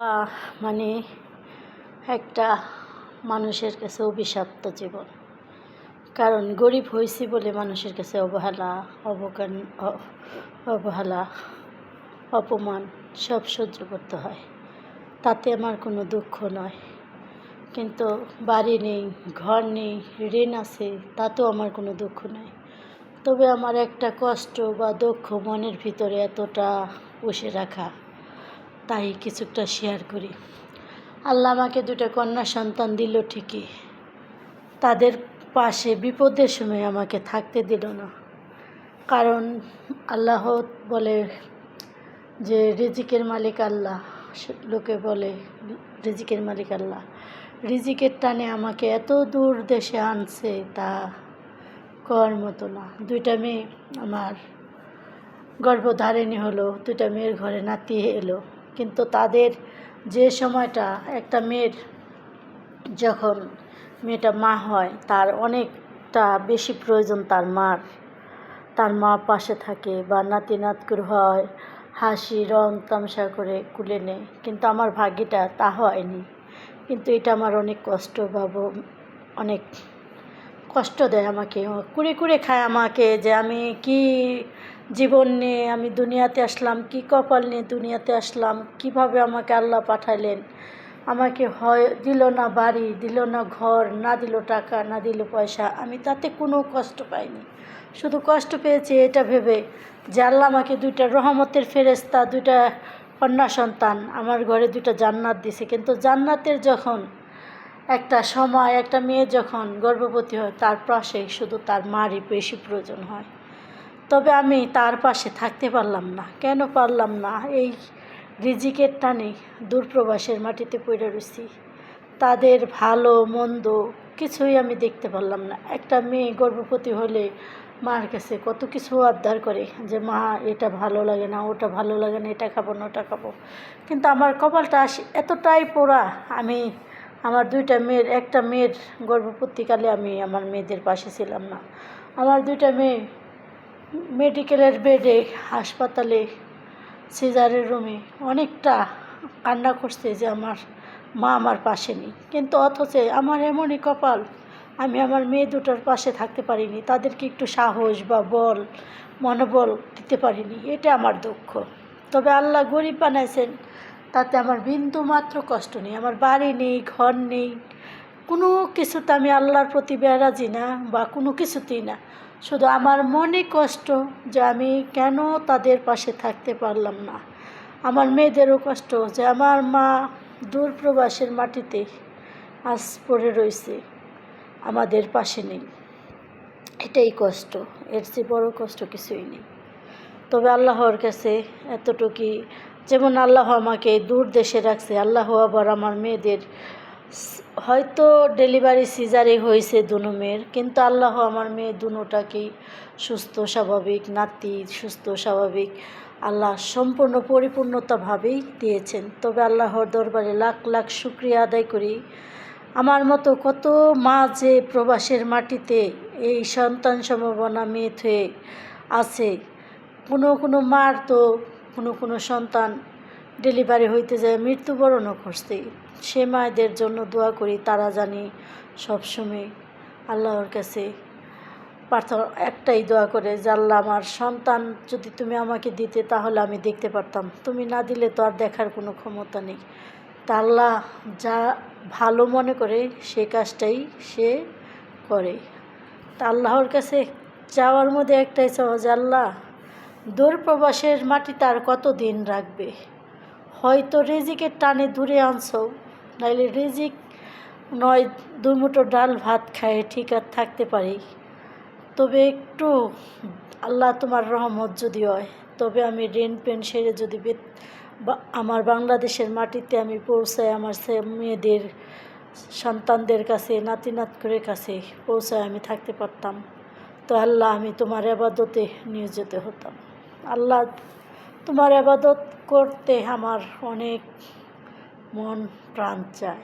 আহ মানে একটা মানুষের কাছে অভিশপ্ত জীবন। কারণ গরিব হয়েছি বলে মানুষের কাছে অবহেলা, অবহেলা, অপমান সব সহ্য করতে হয়। তাতে আমার কোনো দুঃখ নয়। কিন্তু বাড়ি নেই, ঘর নেই, ঋণ আছে, তাতেও আমার কোনো দুঃখ নয়। তবে আমার একটা কষ্ট বা দুঃখ মনের ভিতরে এতটা পুষে রাখা, তাই কিছুটা শেয়ার করি। আল্লাহ আমাকে দুটো কন্যা সন্তান দিল ঠিকই, তাদের পাশে বিপদের সময় আমাকে থাকতে দিল না। কারণ আল্লাহ বলে যে রিজিকের মালিক আল্লাহ, লোকে বলে রিজিকের মালিক আল্লাহ। রিজিকের টানে আমাকে এত দূর দেশে আনছে, তা কর মতো না। দুইটা মেয়ে আমার গর্ভধারিণী হলো, দুইটা মেয়ের ঘরে নাতি এলো। কিন্তু তাদের যে সময়টা একটা মেয়ের, যখন মেয়েটা মা হয়, তার অনেকটা বেশি প্রয়োজন তার মা পাশে থাকে বা নাতি নাতকুর হয়, হাসি রং তামসা করে কুলে নেয়। কিন্তু আমার ভাগ্যটা তা হয়নি। কিন্তু এটা আমার অনেক কষ্ট অনেক কষ্ট দেয় আমাকে, কুড়ে কুড়ে খায় আমাকে, যে আমি কি জীবন নিয়ে আমি দুনিয়াতে আসলাম, কি কপাল নিয়ে দুনিয়াতে আসলাম, কিভাবে আমাকে আল্লাহ পাঠাইলেন। আমাকে হয় দিল না বাড়ি, দিল না ঘর, না দিল টাকা, না দিল পয়সা, আমি তাতে কোনো কষ্ট পাইনি। শুধু কষ্ট পেয়েছি এটা ভেবে যে আল্লাহ আমাকে দুইটা রহমতের ফেরেশতা, দুইটা কন্যা সন্তান, আমার ঘরে দুইটা জান্নাত দিছে। কিন্তু জান্নাতের যখন একটা সময়, একটা মেয়ে যখন গর্ভবতী হয়, তার পাশে শুধু তার মারই বেশি প্রয়োজন হয়। তবে আমি তার পাশে থাকতে পারলাম না। কেন পারলাম না? এই রিজিকের টানে দূরপ্রবাসের মাটিতে পড়ে রয়েছি। তাদের ভালো মন্দ কিছুই আমি দেখতে পারলাম না। একটা মেয়ে গর্ভবতী হলে মার কাছে কত কিছু আবদার করে, যে মা এটা ভালো লাগে না, ওটা ভালো লাগে না, এটা খাবো না, ওটা খাবো। কিন্তু আমার কপালটা এতটাই পোড়া, আমি আমার একটা মেয়ের গর্ভবতীকালে আমি আমার মেয়েদের পাশে ছিলাম না। আমার দুইটা মেয়ে মেডিকেলের বেডে, হাসপাতালে, সিজারের রুমে অনেকটা কান্না করছে যে আমার মা আমার পাশে নেই। কিন্তু অথচ আমার এমনই কপাল, আমি আমার মেয়ে দুটোর পাশে থাকতে পারিনি, তাদেরকে একটু সাহস বা মনোবল দিতে পারিনি। এটা আমার দুঃখ। তবে আল্লাহ গরিব বানাইছেন, তাতে আমার বিন্দু মাত্র কষ্ট নেই। আমার বাড়ি নেই, ঘর নেই, কোনো কিছুতে আমি আল্লাহর প্রতি বেরাজি না বা কোনো কিছুতেই না। শুধু আমার মনে কষ্ট যে আমি কেন তাদের পাশে থাকতে পারলাম না। আমার মেয়েদেরও কষ্ট যে আমার মা দূরপ্রবাসের মাটিতে আজ পড়ে রয়েছে, আমাদের পাশে নেই। এটাই কষ্ট, এর চেয়ে বড় কষ্ট কিছুই নেই। তবে আল্লাহর কাছে এতটুকুই, যেমন আল্লাহ আমাকে দূর দেশে রাখছে, আল্লাহ আবার আমার মেয়েদের হয়তো ডেলিভারি সিজারে হয়েছে দুনো মেয়ের, কিন্তু আল্লাহ আমার মেয়ে দুটাকেই সুস্থ স্বাভাবিক, নাতি সুস্থ স্বাভাবিক, আল্লাহ সম্পূর্ণ পরিপূর্ণতাভাবেই দিয়েছেন। তবে আল্লাহর দরবারে লাখ লাখ শুকরিয়া আদায় করি। আমার মতো কত মা যে প্রবাসের মাটিতে এই সন্তান সম্ভাবনা মেয়ে হয়ে আছে। কোনো মার তো কোনো সন্তান ডেলিভারি হইতে যায় মৃত্যুবরণও করছে। সে মায়েদের জন্য দোয়া করি, তারা জানি সবসময় আল্লাহর কাছে প্রার্থনা একটাই দোয়া করে যে আল্লাহ আমার সন্তান যদি তুমি আমাকে দিতে, তাহলে আমি দেখতে পারতাম, তুমি না দিলে তো আর দেখার কোনো ক্ষমতা নেই। তা আল্লাহ যা ভালো মনে করে সে কাজটাই সে করে। তা আল্লাহর কাছে চাওয়ার মধ্যে একটাই চাওয়া যে আল্লাহ দূরপ্রবাসের মাটিতে আর কত দিন রাখবে। হয়তো রিজিকের টানে দূরে আনছো, নাইলে রিজিক নয় দুমুঠো ডাল ভাত খায় ঠিক আর থাকতে পারি। তবে একটু আল্লাহ তোমার রহমত যদি হয়, তবে আমি ঋণ পেন সেরে যদি আমার বাংলাদেশের মাটিতে আমি পৌঁছাই, আমার মেয়েদের সন্তানদের কাছে, নাতি নাতকুরের কাছে পৌঁছায় আমি থাকতে পারতাম, তো আল্লাহ আমি তোমার ইবাদতে নিয়োজিত হতাম। আল্লাহ তোমার ইবাদত করতে আমার অনেক মন প্রাণ চায়।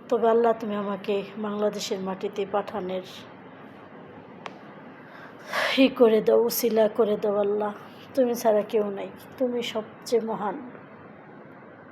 তবে আল্লাহ তুমি আমাকে বাংলাদেশের মাটিতে পাঠানোর করে দাও, উসিলা করে দাও। আল্লাহ তুমি ছাড়া কেউ নাই, তুমি সবচেয়ে মহান।